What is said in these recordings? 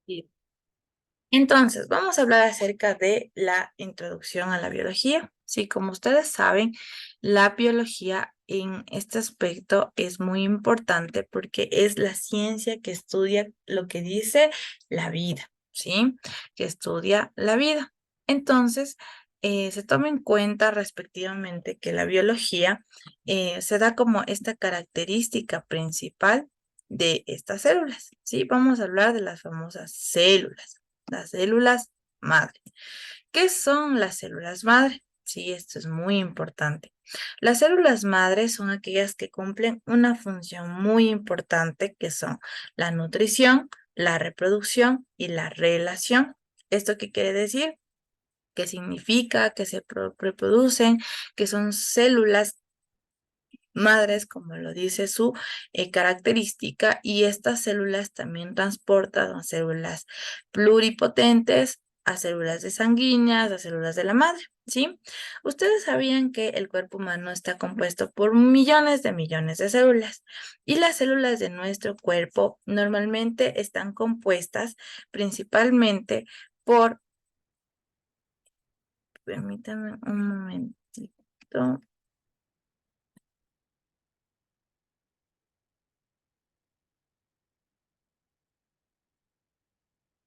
Bien. Entonces, vamos a hablar acerca de la introducción a la biología. Sí, como ustedes saben, la biología en este aspecto es muy importante porque es la ciencia que estudia lo que dice la vida, ¿sí? Que estudia la vida. Entonces, se toma en cuenta respectivamente que la biología se da como esta característica principal de estas células, ¿sí? Vamos a hablar de las famosas células. Las células madre. ¿Qué son las células madre? Sí, esto es muy importante. Las células madre son aquellas que cumplen una función muy importante que son la nutrición, la reproducción y la relación. ¿Esto qué quiere decir? Que significa que se reproducen, que son células madres, como lo dice su característica, y estas células también transportan a células pluripotentes, a células de sanguíneas, a células de la madre, ¿sí? Ustedes sabían que el cuerpo humano está compuesto por millones de células, y las células de nuestro cuerpo normalmente están compuestas principalmente por, permítanme un momentito.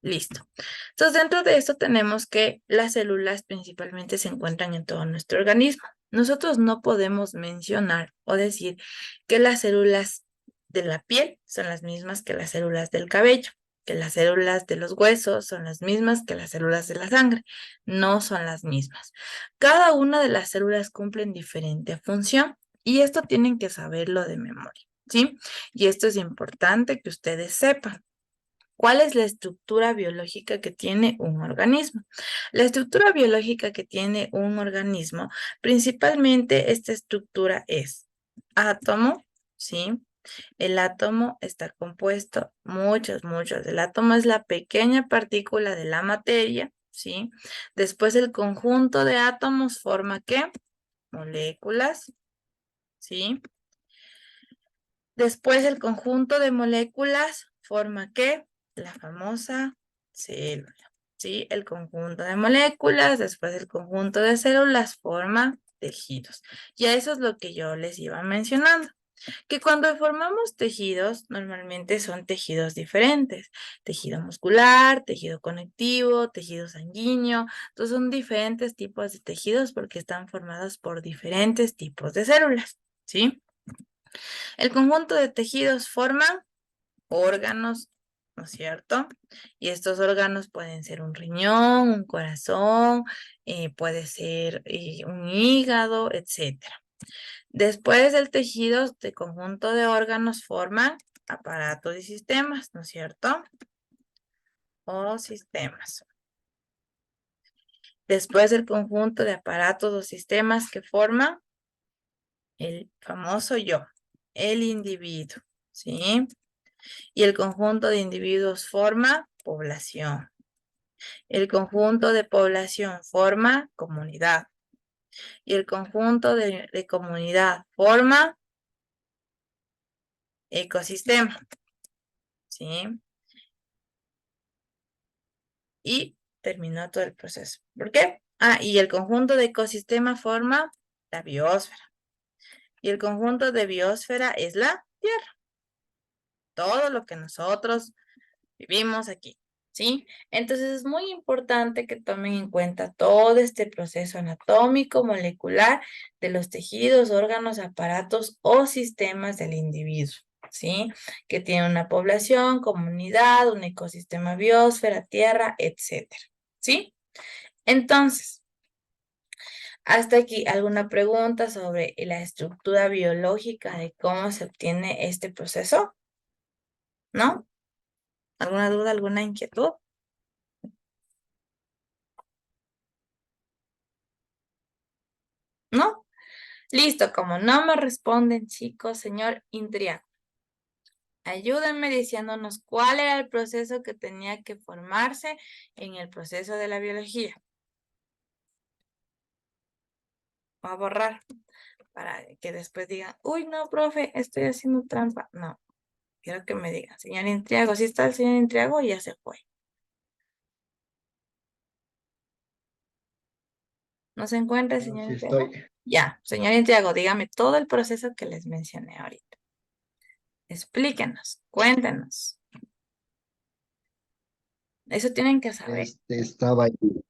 Listo. Entonces, dentro de esto tenemos que las células principalmente se encuentran en todo nuestro organismo. Nosotros no podemos mencionar o decir que las células de la piel son las mismas que las células del cabello, que las células de los huesos son las mismas que las células de la sangre. No son las mismas. Cada una de las células cumplen diferente función y esto tienen que saberlo de memoria, ¿sí? Y esto es importante que ustedes sepan. ¿Cuál es la estructura biológica que tiene un organismo? La estructura biológica que tiene un organismo, principalmente esta estructura es átomo, ¿sí? El átomo está compuesto, muchos. El átomo es la pequeña partícula de la materia, ¿sí? Después el conjunto de átomos forma ¿qué? Moléculas, ¿sí? Después el conjunto de moléculas forma ¿qué? La famosa célula, ¿sí? El conjunto de moléculas, después el conjunto de células forma tejidos. Y a eso es lo que yo les iba mencionando, que cuando formamos tejidos, normalmente son tejidos diferentes. Tejido muscular, tejido conectivo, tejido sanguíneo. Entonces son diferentes tipos de tejidos porque están formados por diferentes tipos de células, ¿sí? El conjunto de tejidos forman órganos, ¿no es cierto? Y estos órganos pueden ser un riñón, un corazón, puede ser un hígado, etcétera. Después del tejido de conjunto de órganos forman aparatos y sistemas, ¿no es cierto? O sistemas. Después del conjunto de aparatos o sistemas que forman el famoso yo, el individuo, ¿sí? Y el conjunto de individuos forma población. El conjunto de población forma comunidad. Y el conjunto de comunidad forma ecosistema. ¿Sí? Y terminó todo el proceso. ¿Por qué? Ah, y el conjunto de ecosistema forma la biosfera. Y el conjunto de biosfera es la Tierra. Todo lo que nosotros vivimos aquí, ¿sí? Entonces es muy importante que tomen en cuenta todo este proceso anatómico, molecular de los tejidos, órganos, aparatos o sistemas del individuo, ¿sí? Que tiene una población, comunidad, un ecosistema, biosfera, tierra, etcétera, ¿sí? Entonces, hasta aquí, ¿alguna pregunta sobre la estructura biológica de cómo se obtiene este proceso? ¿No? ¿Alguna duda, alguna inquietud? ¿No? Listo, como no me responden, chicos, señor Intriago, ayúdenme diciéndonos cuál era el proceso que tenía que formarse en el proceso de la biología. Voy a borrar para que después digan, uy, no, profe, estoy haciendo trampa. No, quiero que me digan, señor Intriago, si está el señor Intriago, ya se fue. ¿No se encuentra, No, señor sí Santiago? estoy. Ya, señor Santiago, dígame todo el proceso que les mencioné ahorita. Explíquenos, cuéntenos. Eso tienen que saber. Estaba ahí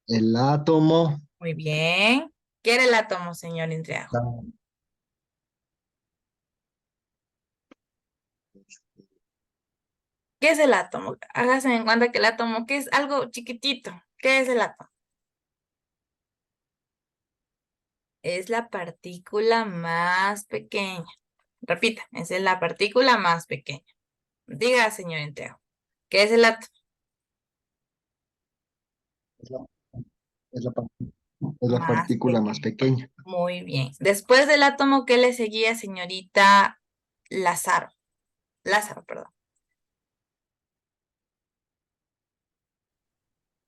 el átomo. Muy bien. ¿Qué era el átomo, señor Santiago? Estaba- ¿Qué es el átomo? Hágase en cuenta que el átomo, que es algo chiquitito. ¿Qué es el átomo? Es la partícula más pequeña. Repita, esa es la partícula más pequeña. Diga, señor Santiago, ¿qué es el átomo? Es la, es la par- es la Más partícula más pequeña. pequeña. Muy bien. Después del átomo, ¿qué le seguía, señorita Lázaro? Lázaro, perdón.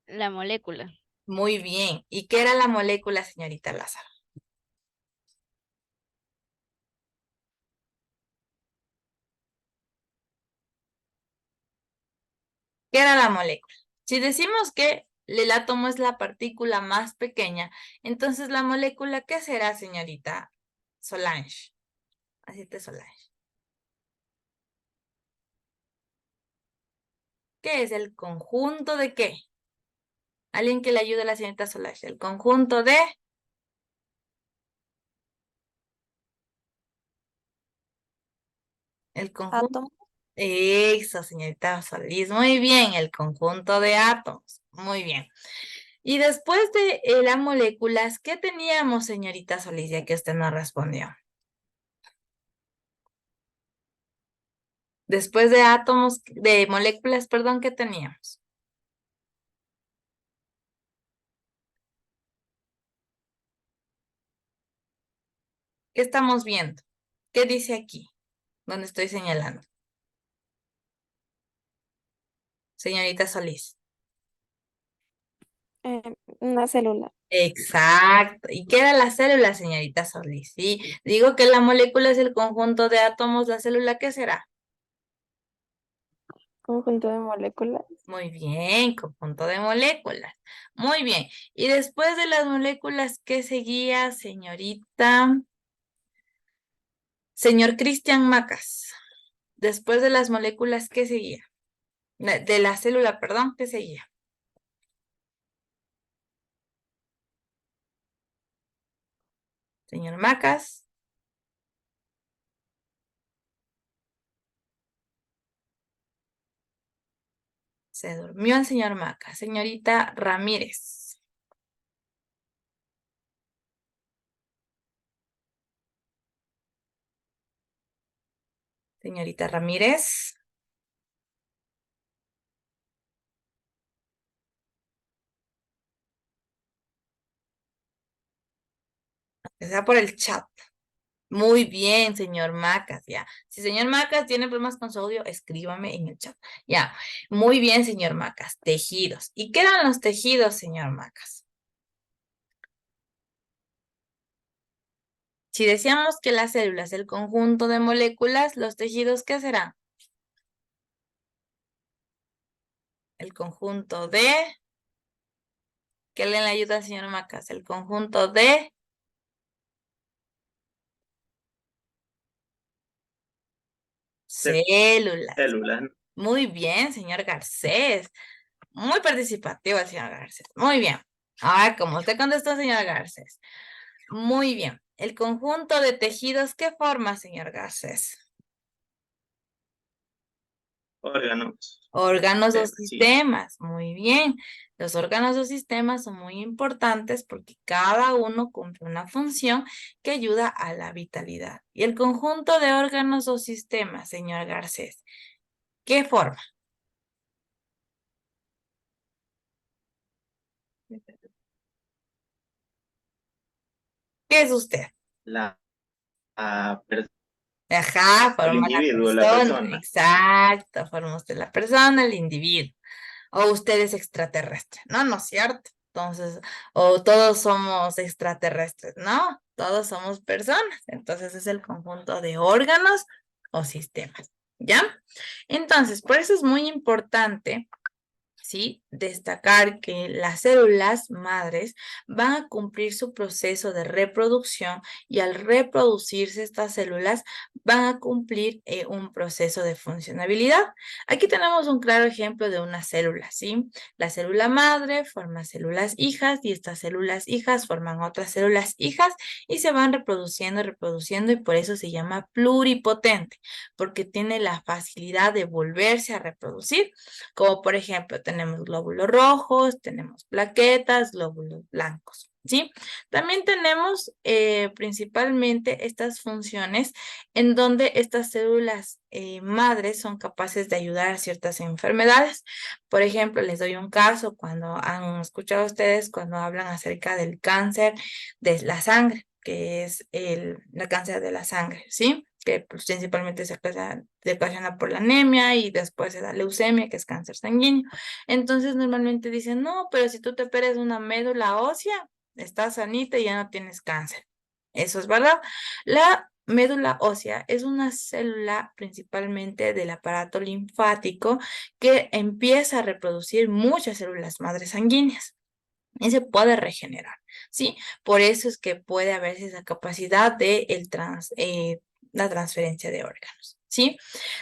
La molécula. Muy bien. ¿Y qué era la molécula, señorita Lázaro? ¿Qué era la molécula? Si decimos que el átomo es la partícula más pequeña, entonces la molécula, ¿qué será, señorita Solange? Así te Solange. ¿Qué es el conjunto de qué? Alguien que le ayude a la señorita Solange. El conjunto de... El conjunto... Átomo. Eso, señorita Solís. Muy bien, el conjunto de átomos. Muy bien. Y después de las moléculas, ¿qué teníamos, señorita Solís, ya que usted no respondió? Después de átomos, de moléculas, perdón, ¿qué teníamos? ¿Qué estamos viendo? ¿Qué dice aquí? Donde estoy señalando. Señorita Solís. Una célula. Exacto. ¿Y qué era la célula, señorita Solís? Sí, digo que la molécula es el conjunto de átomos, ¿la célula qué será? Conjunto de moléculas. Muy bien, conjunto de moléculas. Muy bien. Y después de las moléculas, ¿qué seguía, señorita? Señor Cristian Macas. Después de las moléculas, ¿qué seguía? De la célula, perdón, ¿qué seguía? Señor Macas. Se durmió el señor Macas. Señorita Ramírez. Señorita Ramírez. Está por el chat. Muy bien, señor Macas, ya. Si señor Macas tiene problemas con su audio, escríbame en el chat. Ya. Muy bien, señor Macas. Tejidos. ¿Y qué eran los tejidos, señor Macas? Si decíamos que la célula es el conjunto de moléculas, los tejidos, ¿qué serán? El conjunto de... ¿Qué le ayuda al señor Macas? El conjunto de células. Células. Muy bien, señor Garcés. Muy participativo el señor Garcés. Muy bien. Ahora, como usted contestó, señor Garcés. Muy bien. El conjunto de tejidos, ¿qué forma, señor Garcés? Órganos. Órganos o Sí. sistemas. Muy bien. Los órganos o sistemas son muy importantes porque cada uno cumple una función que ayuda a la vitalidad. Y el conjunto de órganos o sistemas, señor Garcés, ¿qué forma? ¿Qué es usted? La, la per- Ajá, el forma la individuo, la persona. persona. Exacto, forma usted la persona, el individuo. O usted es extraterrestre. No, no es cierto. Entonces, o todos somos extraterrestres. No, todos somos personas. Entonces es el conjunto de órganos o sistemas. ¿Ya? Entonces, por eso es muy importante ¿sí? Destacar que las células madres van a cumplir su proceso de reproducción y al reproducirse estas células van a cumplir un proceso de funcionabilidad. Aquí tenemos un claro ejemplo de una célula, ¿sí? La célula madre forma células hijas y estas células hijas forman otras células hijas y se van reproduciendo, reproduciendo y por eso se llama pluripotente, porque tiene la facilidad de volverse a reproducir, como por ejemplo tenemos glóbulos rojos, tenemos plaquetas, glóbulos blancos, ¿sí? También tenemos principalmente estas funciones en donde estas células madres son capaces de ayudar a ciertas enfermedades. Por ejemplo, les doy un caso cuando han escuchado ustedes cuando hablan acerca del cáncer de la sangre, que es el cáncer de la sangre, ¿sí? Que pues, principalmente se ocasiona por la anemia y después se da leucemia, que es cáncer sanguíneo. Entonces normalmente dicen, no, pero si tú te operas una médula ósea, estás sanita y ya no tienes cáncer. Eso es verdad. La médula ósea es una célula principalmente del aparato linfático que empieza a reproducir muchas células madres sanguíneas y se puede regenerar, ¿sí? Por eso es que puede haber esa capacidad de la transferencia de órganos, ¿sí?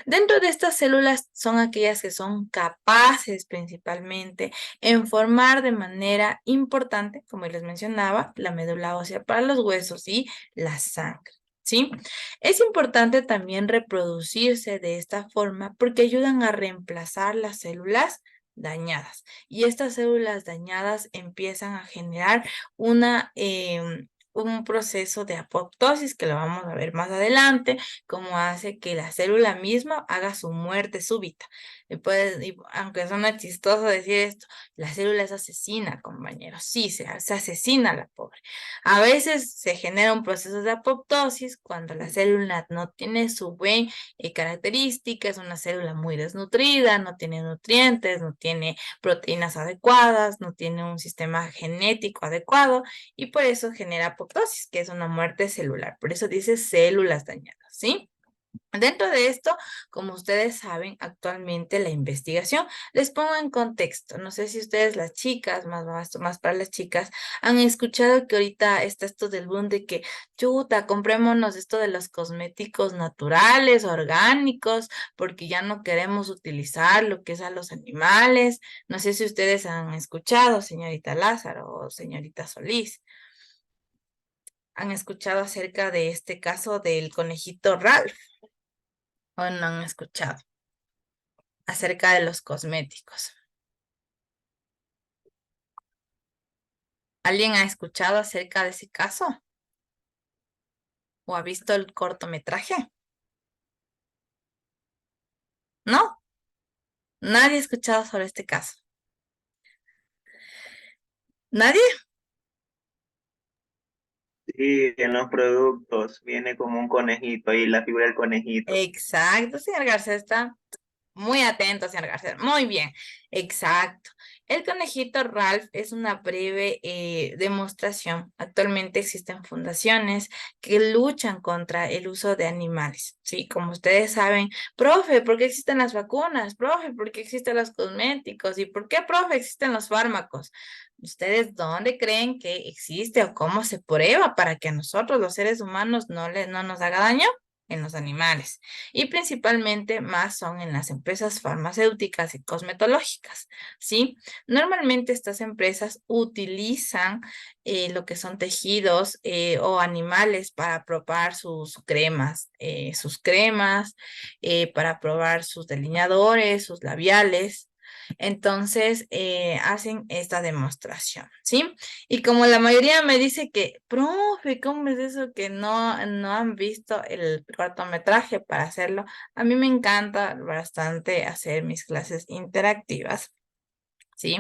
Dentro de estas células son aquellas que son capaces principalmente en formar de manera importante, como les mencionaba, la médula ósea para los huesos y la sangre, ¿sí? Es importante también reproducirse de esta forma porque ayudan a reemplazar las células dañadas. Y estas células dañadas empiezan a generar un proceso de apoptosis que lo vamos a ver más adelante, como hace que la célula misma haga su muerte súbita. Aunque suena chistoso decir esto, la célula es asesina, compañeros. Sí, se asesina a la pobre. A veces se genera un proceso de apoptosis cuando la célula no tiene su buen característica, es una célula muy desnutrida, no tiene nutrientes, no tiene proteínas adecuadas, no tiene un sistema genético adecuado y por eso genera apoptosis, que es una muerte celular. Por eso dice células dañadas, ¿sí? Dentro de esto, como ustedes saben, actualmente la investigación, les pongo en contexto, no sé si ustedes las chicas, más para las chicas, han escuchado que ahorita está esto del boom de que, chuta, comprémonos esto de los cosméticos naturales, orgánicos, porque ya no queremos utilizar lo que es a los animales. No sé si ustedes han escuchado, señorita Lázaro o señorita Solís, han escuchado acerca de este caso del conejito Ralph o no han escuchado acerca de los cosméticos. ¿Alguien ha escuchado acerca de ese caso? ¿O ha visto el cortometraje? ¿No? Nadie ha escuchado sobre este caso. ¿Nadie? Sí, en los productos viene como un conejito y la figura del conejito. Exacto, señor García, está muy atento, señor García. Muy bien, exacto. El conejito Ralph es una breve demostración. Actualmente existen fundaciones que luchan contra el uso de animales. Sí, como ustedes saben, profe, ¿por qué existen las vacunas? Profe, ¿por qué existen los cosméticos? ¿Y por qué, profe, existen los fármacos? ¿Ustedes dónde creen que existe o cómo se prueba para que a nosotros, los seres humanos, no nos haga daño? En los animales y principalmente más son en las empresas farmacéuticas y cosmetológicas, ¿sí? Normalmente estas empresas utilizan lo que son tejidos o animales para probar sus cremas, para probar sus delineadores, sus labiales. Entonces, hacen esta demostración, ¿sí? Y como la mayoría me dice que, profe, ¿cómo es eso que no han visto el cortometraje para hacerlo? A mí me encanta bastante hacer mis clases interactivas, ¿sí?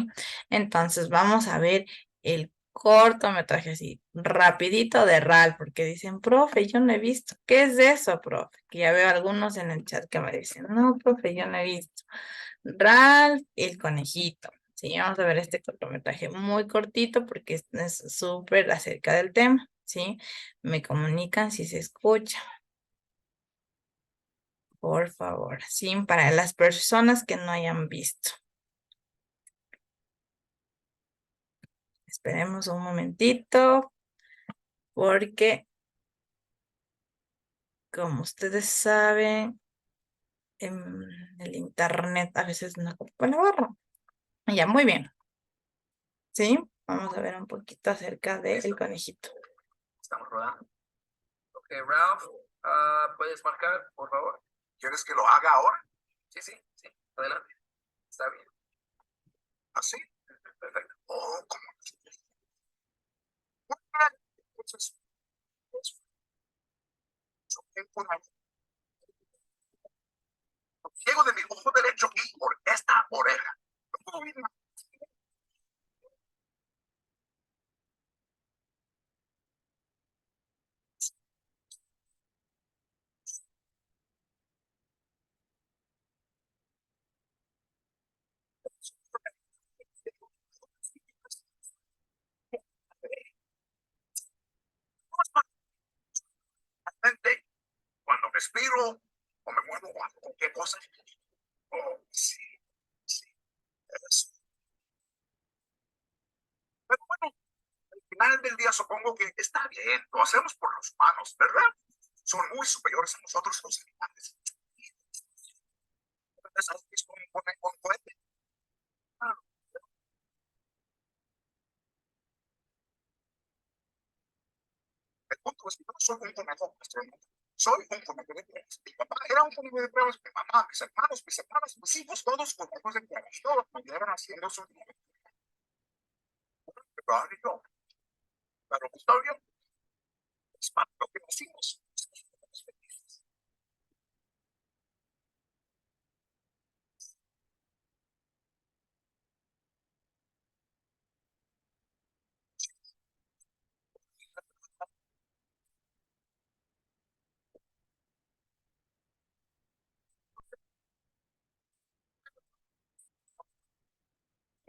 Entonces vamos a ver el cortometraje así, rapidito de RAL, porque dicen, profe, yo no he visto. ¿Qué es eso, profe? Que ya veo algunos en el chat que me dicen, no, profe, yo no he visto. Ralph el conejito. Sí, vamos a ver este cortometraje muy cortito porque es súper acerca del tema, ¿sí? Me comunican si se escucha, por favor, sí, para las personas que no hayan visto. esperemos un momentito, porque como ustedes saben, el internet a veces no ocupa la barra. Ya, muy bien. ¿Sí? Vamos a ver un poquito acerca del conejito. Estamos rodando. Ok, Ralph, ¿puedes marcar, por favor? ¿Quieres que lo haga ahora? Sí, sí, sí. Adelante. Está bien. ¿Así? Perfecto. Oh, ¿cómo? Entonces, ciego de mi ojo derecho y por esta oreja. No puedo oír nada. Realmente, cuando respiro o me muevo o hago cualquier cosa, oh, sí, sí, eso. Pero bueno, al final del día supongo que está bien, lo hacemos por los humanos, ¿verdad? Son muy superiores a nosotros los animales. ¿Has visto un cohete? Ah, el punto es que yo no soy un conejo astronauta. Soy un conejo de pruebas. Mi papá era un conejo de pruebas, mi mamá, mis hermanos, mis hijos, todos conejos de pruebas. Y todos pudieron haciendo su vida. Pero pero Octavio, es para lo que nacimos.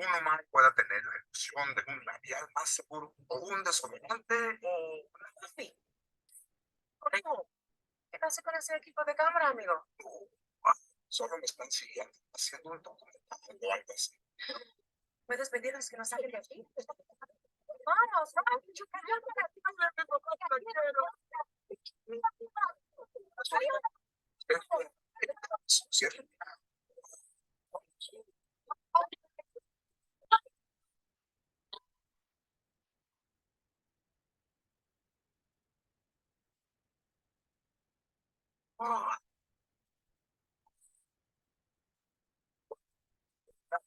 Un humano pueda tener la ilusión de un labial más seguro o un desodorante o una así. Amigo, ¿qué pasa con ese equipo de cámara, amigo? Solo me están siguiendo, haciendo un documental o algo así. ¿Puedes pedirles que nos saquen de aquí? Vamos, ¿cierto?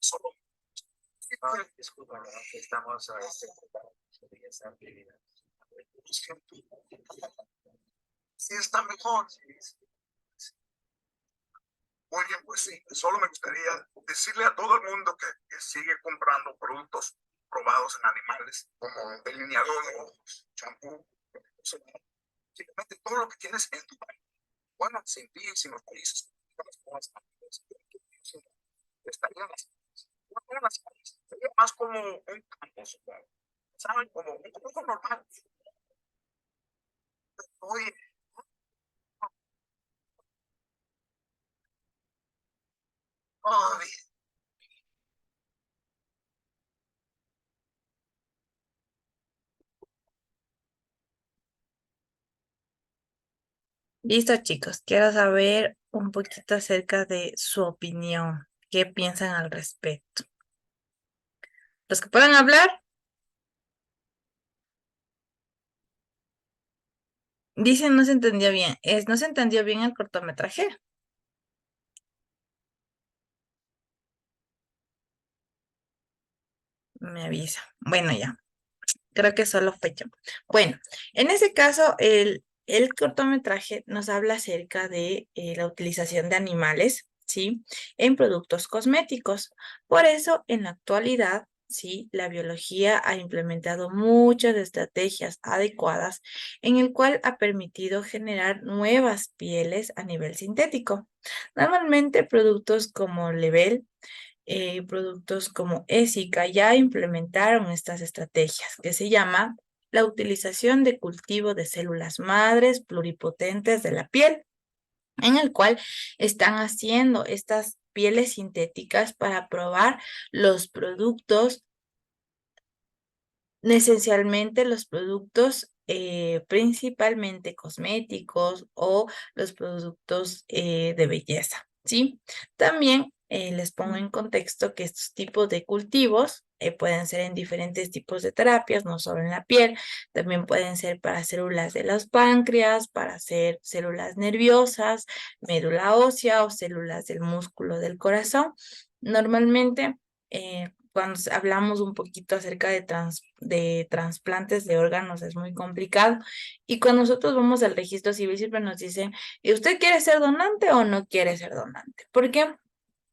Solo. Disculpa, estamos a esa actividad. Sí, está mejor. Muy bien, pues sí, solo me gustaría decirle a todo el mundo que sigue comprando productos probados en animales, como delineador de ojos, champú, simplemente todo lo que tienes en tu país. Bueno, sin ti, sin los países, estarían las calles. Sería más como un campo, ¿saben? Como un campo normal. Oye, oye, Listo, chicos. Quiero saber un poquito acerca de su opinión. ¿Qué piensan al respecto? Los que puedan hablar, dicen no se entendió bien. No se entendió bien el cortometraje. Me avisa. Bueno, ya. Creo que solo fue yo. Bueno, en ese caso, el cortometraje nos habla acerca de la utilización de animales, ¿sí? En productos cosméticos. Por eso, en la actualidad, sí, la biología ha implementado muchas estrategias adecuadas en el cual ha permitido generar nuevas pieles a nivel sintético. Normalmente, productos como Level productos como ESICA ya implementaron estas estrategias que se llama la utilización de cultivo de células madres pluripotentes de la piel, en el cual están haciendo estas pieles sintéticas para probar los productos esencialmente los productos principalmente cosméticos o los productos de belleza, ¿sí? También les pongo en contexto que estos tipos de cultivos pueden ser en diferentes tipos de terapias, no solo en la piel, también pueden ser para células de los páncreas, para hacer células nerviosas, médula ósea o células del músculo del corazón. Normalmente, cuando hablamos un poquito acerca de trasplantes de órganos es muy complicado. Y cuando nosotros vamos al registro civil siempre nos dicen, ¿y usted quiere ser donante o no quiere ser donante? ¿Por qué?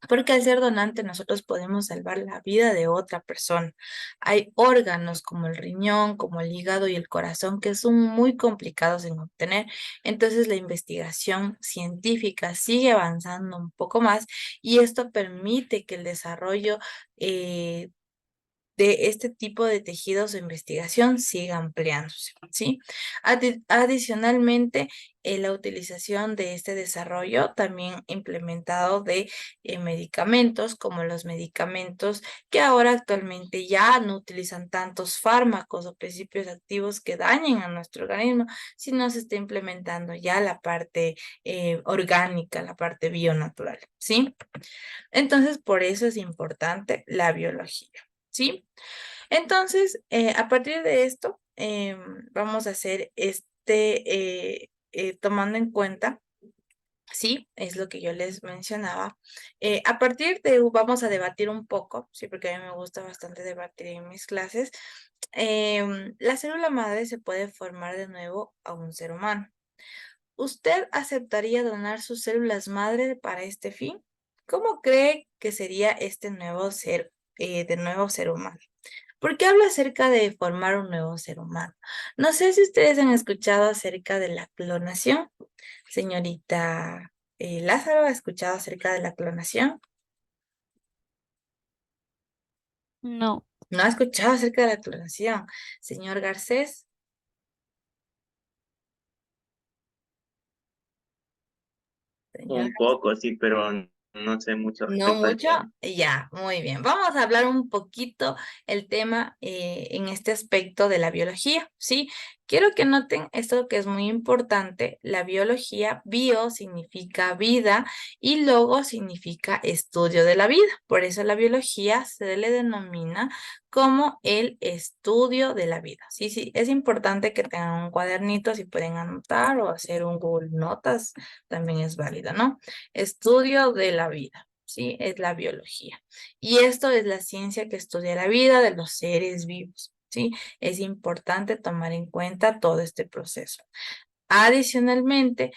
Porque al ser donante nosotros podemos salvar la vida de otra persona. Hay órganos como el riñón, como el hígado y el corazón que son muy complicados en obtener. Entonces la investigación científica sigue avanzando un poco más y esto permite que el desarrollo de este tipo de tejidos de investigación siga ampliándose, ¿sí? Adicionalmente, la utilización de este desarrollo también implementado de medicamentos, como los medicamentos que ahora actualmente ya no utilizan tantos fármacos o principios activos que dañen a nuestro organismo, sino se está implementando ya la parte orgánica, la parte bionatural, ¿sí? Entonces, por eso es importante la biología, ¿sí? Entonces, a partir de esto, vamos a hacer tomando en cuenta, sí, es lo que yo les mencionaba. A partir de, vamos a debatir un poco, sí, porque a mí me gusta bastante debatir en mis clases. La célula madre se puede formar de nuevo a un ser humano. ¿Usted aceptaría donar sus células madre para este fin? ¿Cómo cree que sería este nuevo ser, de nuevo ser humano? ¿Por qué hablo acerca de formar un nuevo ser humano? No sé si ustedes han escuchado acerca de la clonación. Señorita Lázaro, ¿ha escuchado acerca de la clonación? No. ¿No ha escuchado acerca de la clonación? Señor Garcés. Señor Un poco, sí, pero no sé mucho No respecto al mucho, tema. ya, muy bien. Vamos a hablar un poquito el tema en este aspecto de la biología, ¿sí? Quiero que noten esto que es muy importante. La biología, bio significa vida y logo significa estudio de la vida. Por eso la biología se le denomina como el estudio de la vida. Sí, sí, es importante que tengan un cuadernito si pueden anotar o hacer un Google Notas, también es válido, ¿no? Estudio de la vida. ¿Sí? Es la biología. Y esto es la ciencia que estudia la vida de los seres vivos, ¿sí? Es importante tomar en cuenta todo este proceso. Adicionalmente,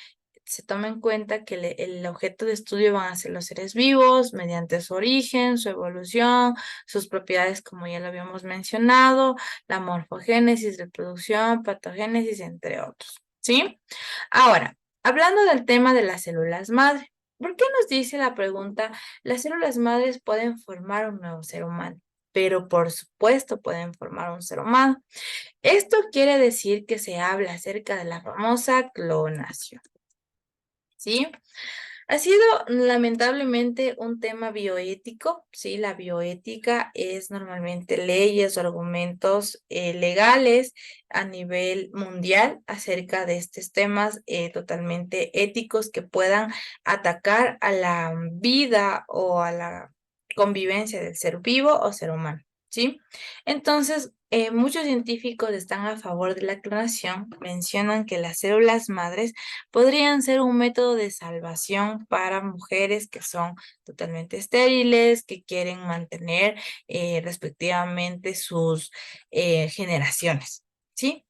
se toma en cuenta que el objeto de estudio van a ser los seres vivos mediante su origen, su evolución, sus propiedades, como ya lo habíamos mencionado, la morfogénesis, reproducción, patogénesis, entre otros, ¿sí? Ahora, hablando del tema de las células madre, ¿por qué nos dice la pregunta, las células madres pueden formar un nuevo ser humano? Pero por supuesto pueden formar un ser humano. Esto quiere decir que se habla acerca de la famosa clonación, ¿sí? Ha sido lamentablemente un tema bioético, ¿sí? La bioética es normalmente leyes o argumentos legales a nivel mundial acerca de estos temas totalmente éticos que puedan atacar a la vida o a la convivencia del ser vivo o ser humano, ¿sí? Entonces, muchos científicos están a favor de la clonación, mencionan que las células madres podrían ser un método de salvación para mujeres que son totalmente estériles, que quieren mantener respectivamente sus generaciones, ¿sí?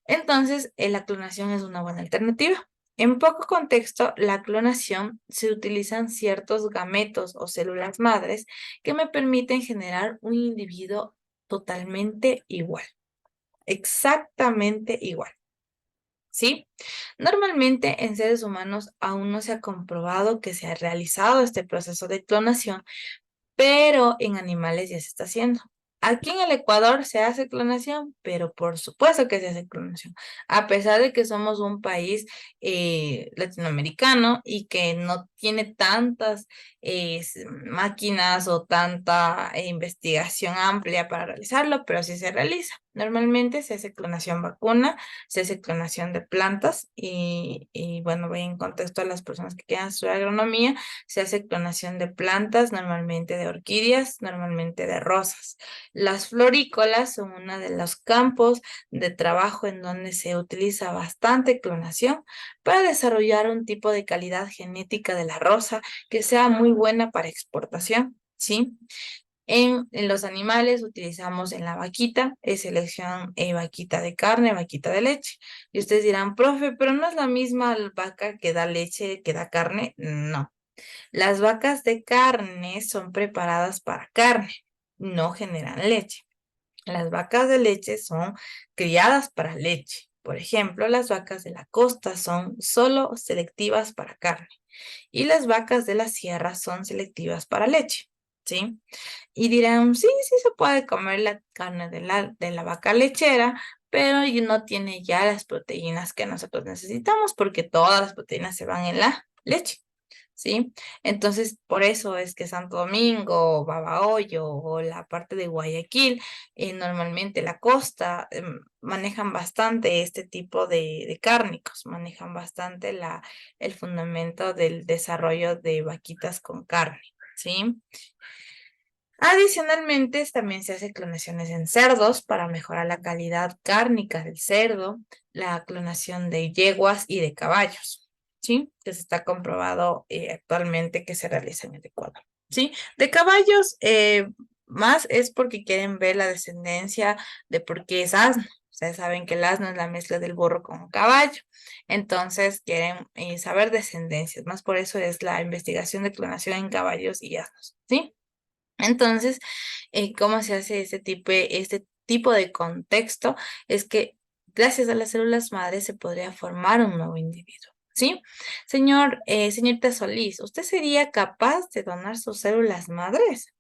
Entonces, la clonación es una buena alternativa. En poco contexto, la clonación se utilizan ciertos gametos o células madres que me permiten generar un individuo totalmente igual, exactamente igual. ¿Sí? Normalmente en seres humanos aún no se ha comprobado que se ha realizado este proceso de clonación, pero en animales ya se está haciendo. Aquí en el Ecuador se hace clonación, pero por supuesto que se hace clonación, a pesar de que somos un país latinoamericano y que no tiene tantas máquinas o tanta investigación amplia para realizarlo, pero sí se realiza. Normalmente se hace clonación vacuna, se hace clonación de plantas y bueno, voy en contexto a las personas que quieran estudiar agronomía, se hace clonación de plantas, normalmente de orquídeas, normalmente de rosas. Las florícolas son uno de los campos de trabajo en donde se utiliza bastante clonación para desarrollar un tipo de calidad genética de la rosa que sea muy buena para exportación, ¿sí? En los animales utilizamos en la vaquita, selección vaquita de carne, vaquita de leche. Y ustedes dirán, profe, pero no es la misma vaca que da leche, que da carne. No. Las vacas de carne son preparadas para carne, no generan leche. Las vacas de leche son criadas para leche. Por ejemplo, las vacas de la costa son solo selectivas para carne y las vacas de la sierra son selectivas para leche, ¿sí? Y dirán, sí, sí se puede comer la carne de la vaca lechera, pero no tiene ya las proteínas que nosotros necesitamos porque todas las proteínas se van en la leche. ¿Sí? Entonces, por eso es que Santo Domingo, Babahoyo o la parte de Guayaquil, normalmente la costa, manejan bastante este tipo de cárnicos, manejan bastante el fundamento del desarrollo de vaquitas con carne, ¿sí? Adicionalmente, también se hace clonaciones en cerdos para mejorar la calidad cárnica del cerdo, la clonación de yeguas y de caballos, ¿sí? Que se está comprobado actualmente que se realiza en el Ecuador, ¿sí? De caballos, más es porque quieren ver la descendencia de por qué es asno. Ustedes saben que el asno es la mezcla del burro con un caballo. Entonces quieren saber descendencias. Más por eso es la investigación de clonación en caballos y asnos, ¿sí? Entonces, ¿cómo se hace este tipo de contexto? Es que gracias a las células madres se podría formar un nuevo individuo, ¿sí? Señorita Solís, ¿usted sería capaz de donar sus células madres?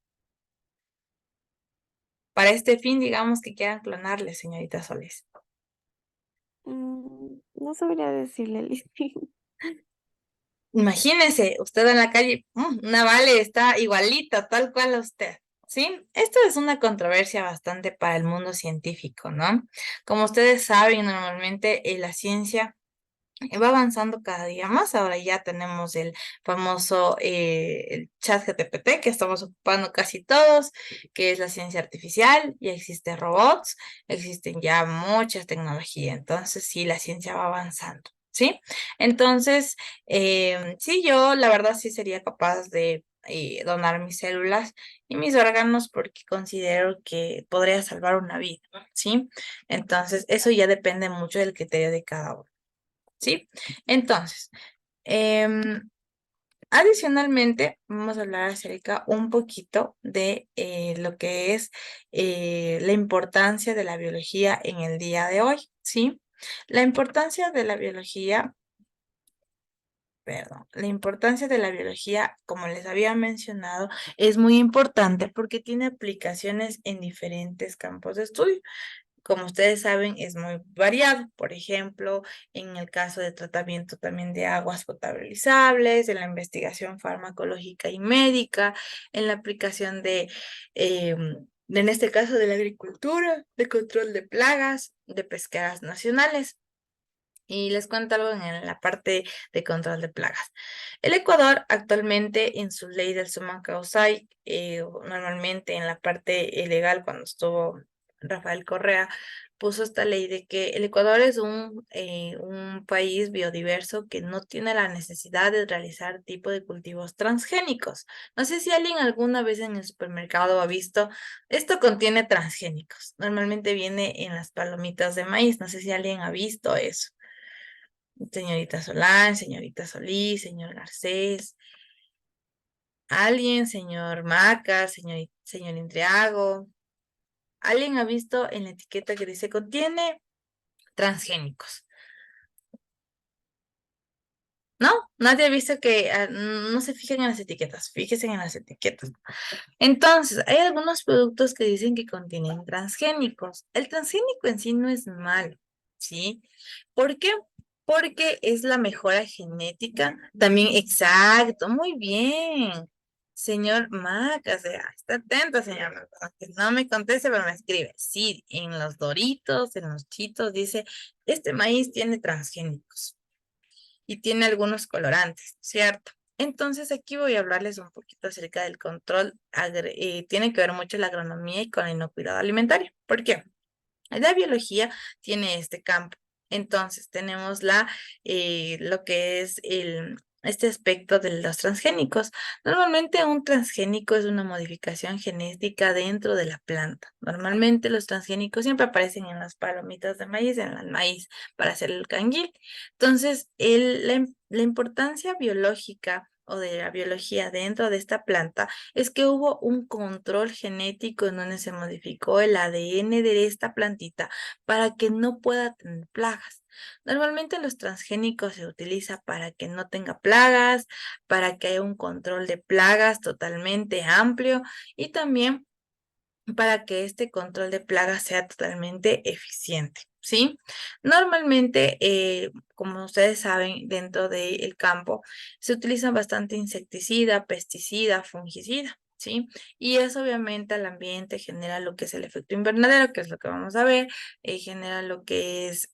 Para este fin, digamos que quieran clonarle, señorita Solís. No sabría decirle, Lizzy. Imagínese, usted en la calle, una Vale está igualita, tal cual a usted, ¿sí? Esto es una controversia bastante para el mundo científico, ¿no? Como ustedes saben, normalmente la ciencia va avanzando cada día más. Ahora ya tenemos el famoso el chat GPT que estamos ocupando casi todos, que es la ciencia artificial. Ya existen robots, existen ya muchas tecnologías. Entonces, sí, la ciencia va avanzando, ¿sí? Entonces, sí, yo la verdad sí sería capaz de donar mis células y mis órganos porque considero que podría salvar una vida, ¿sí? Entonces, eso ya depende mucho del criterio de cada uno. ¿Sí? Entonces, em, adicionalmente, vamos a hablar acerca un poquito de lo que es la importancia de la biología en el día de hoy, ¿sí? La importancia de la biología, perdón, la importancia de la biología, como les había mencionado, es muy importante porque tiene aplicaciones en diferentes campos de estudio. Como ustedes saben, es muy variado. Por ejemplo, en el caso de tratamiento también de aguas potabilizables, en la investigación farmacológica y médica, en la aplicación en este caso, de la agricultura, de control de plagas, de pesqueras nacionales. Y les cuento algo en la parte de control de plagas. El Ecuador actualmente en su ley del summa causai, normalmente en la parte legal cuando estuvo Rafael Correa, puso esta ley de que el Ecuador es un país biodiverso que no tiene la necesidad de realizar tipo de cultivos transgénicos. No sé si alguien alguna vez en el supermercado ha visto, esto contiene transgénicos. Normalmente viene en las palomitas de maíz. No sé si alguien ha visto eso. Señorita Solán, señorita Solís, señor Garcés, alguien, señor Maca, señor Indriago, alguien ha visto en la etiqueta que dice contiene transgénicos. ¿No? Nadie ha visto que no se fijen en las etiquetas, fíjense en las etiquetas. Entonces, hay algunos productos que dicen que contienen transgénicos. El transgénico en sí no es malo, ¿sí? ¿Por qué? Porque es la mejora genética. También, exacto, muy bien. Señor Mac, o sea, está atento, señor Mac, aunque no me conteste, pero me escribe. Sí, en los Doritos, en los Chitos, dice, este maíz tiene transgénicos y tiene algunos colorantes, ¿cierto? Entonces aquí voy a hablarles un poquito acerca del control, tiene que ver mucho la agronomía y con la inocuidad alimentaria. ¿Por qué? La biología tiene este campo. Entonces tenemos lo que es este aspecto de los transgénicos. Normalmente un transgénico es una modificación genética dentro de la planta. Normalmente los transgénicos siempre aparecen en las palomitas de maíz, en el maíz para hacer el canguil. Entonces, la importancia biológica o de la biología dentro de esta planta es que hubo un control genético en donde se modificó el ADN de esta plantita para que no pueda tener plagas. Normalmente los transgénicos se utiliza para que no tenga plagas, para que haya un control de plagas totalmente amplio y también para que este control de plagas sea totalmente eficiente, ¿sí? Normalmente, como ustedes saben, dentro del campo se utilizan bastante insecticida, pesticida, fungicida, ¿sí? Y eso obviamente al ambiente genera lo que es el efecto invernadero, que es lo que vamos a ver, genera lo que es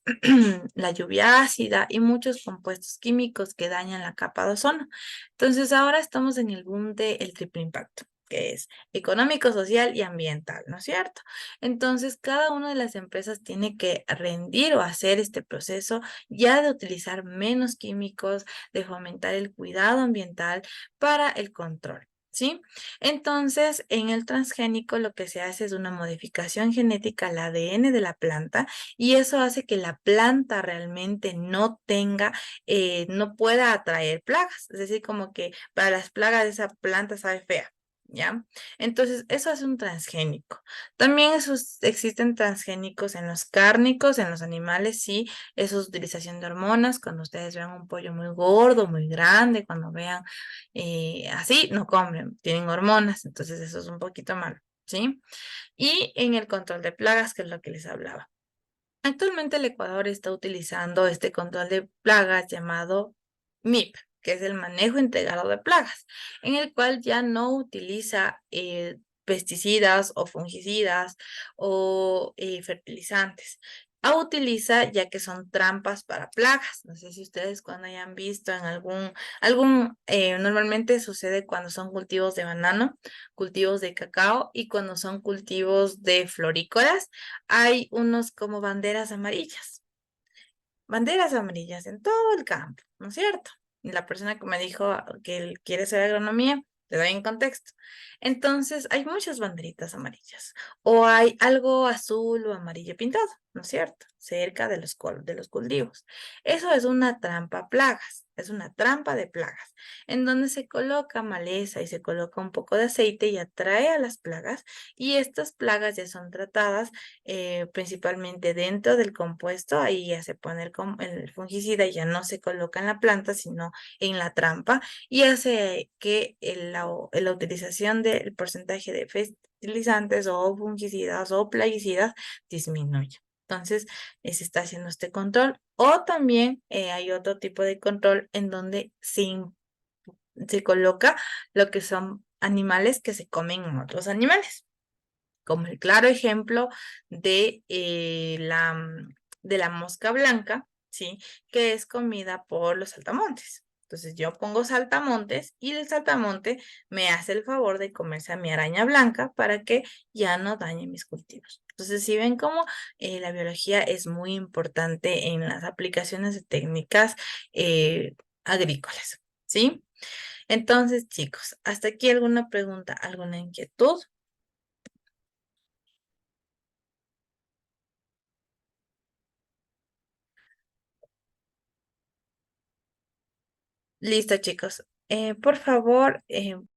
la lluvia ácida y muchos compuestos químicos que dañan la capa de ozono. Entonces ahora estamos en el boom del triple impacto, que es económico, social y ambiental, ¿no es cierto? Entonces, cada una de las empresas tiene que rendir o hacer este proceso ya de utilizar menos químicos, de fomentar el cuidado ambiental para el control. ¿Sí? Entonces, en el transgénico lo que se hace es una modificación genética al ADN de la planta y eso hace que la planta realmente no tenga, no pueda atraer plagas. Es decir, como que para las plagas de esa planta sabe fea. ¿Ya? Entonces, eso es un transgénico. También existen transgénicos en los cárnicos, en los animales, sí, eso es utilización de hormonas. Cuando ustedes vean un pollo muy gordo, muy grande, cuando vean así, no comen, tienen hormonas, entonces eso es un poquito malo, ¿sí? Y en el control de plagas, que es lo que les hablaba. Actualmente el Ecuador está utilizando este control de plagas llamado MIP, que es el manejo integrado de plagas, en el cual ya no utiliza pesticidas o fungicidas o fertilizantes. Utiliza ya que son trampas para plagas. No sé si ustedes cuando hayan visto en normalmente sucede cuando son cultivos de banano, cultivos de cacao y cuando son cultivos de florícolas hay unos como banderas amarillas en todo el campo, ¿no es cierto? Y la persona que me dijo que él quiere hacer agronomía, le doy en contexto. Entonces, hay muchas banderitas amarillas o hay algo azul o amarillo pintado, ¿no es cierto? Cerca de de los cultivos. Eso es una trampa a plagas, es una trampa de plagas, en donde se coloca maleza y se coloca un poco de aceite y atrae a las plagas y estas plagas ya son tratadas principalmente dentro del compuesto, ahí ya se pone el fungicida y ya no se coloca en la planta, sino en la trampa, y hace que la utilización del porcentaje de fertilizantes o fungicidas o plaguicidas disminuya. Entonces, se está haciendo este control. O también hay otro tipo de control en donde se coloca lo que son animales que se comen otros animales, como el claro ejemplo de la mosca blanca, ¿sí? Que es comida por los saltamontes. Entonces yo pongo saltamontes y el saltamonte me hace el favor de comerse a mi araña blanca para que ya no dañe mis cultivos. Entonces, si ven cómo la biología es muy importante en las aplicaciones de técnicas agrícolas, ¿sí? Entonces, chicos, hasta aquí alguna pregunta, alguna inquietud. Listo, chicos. Por favor,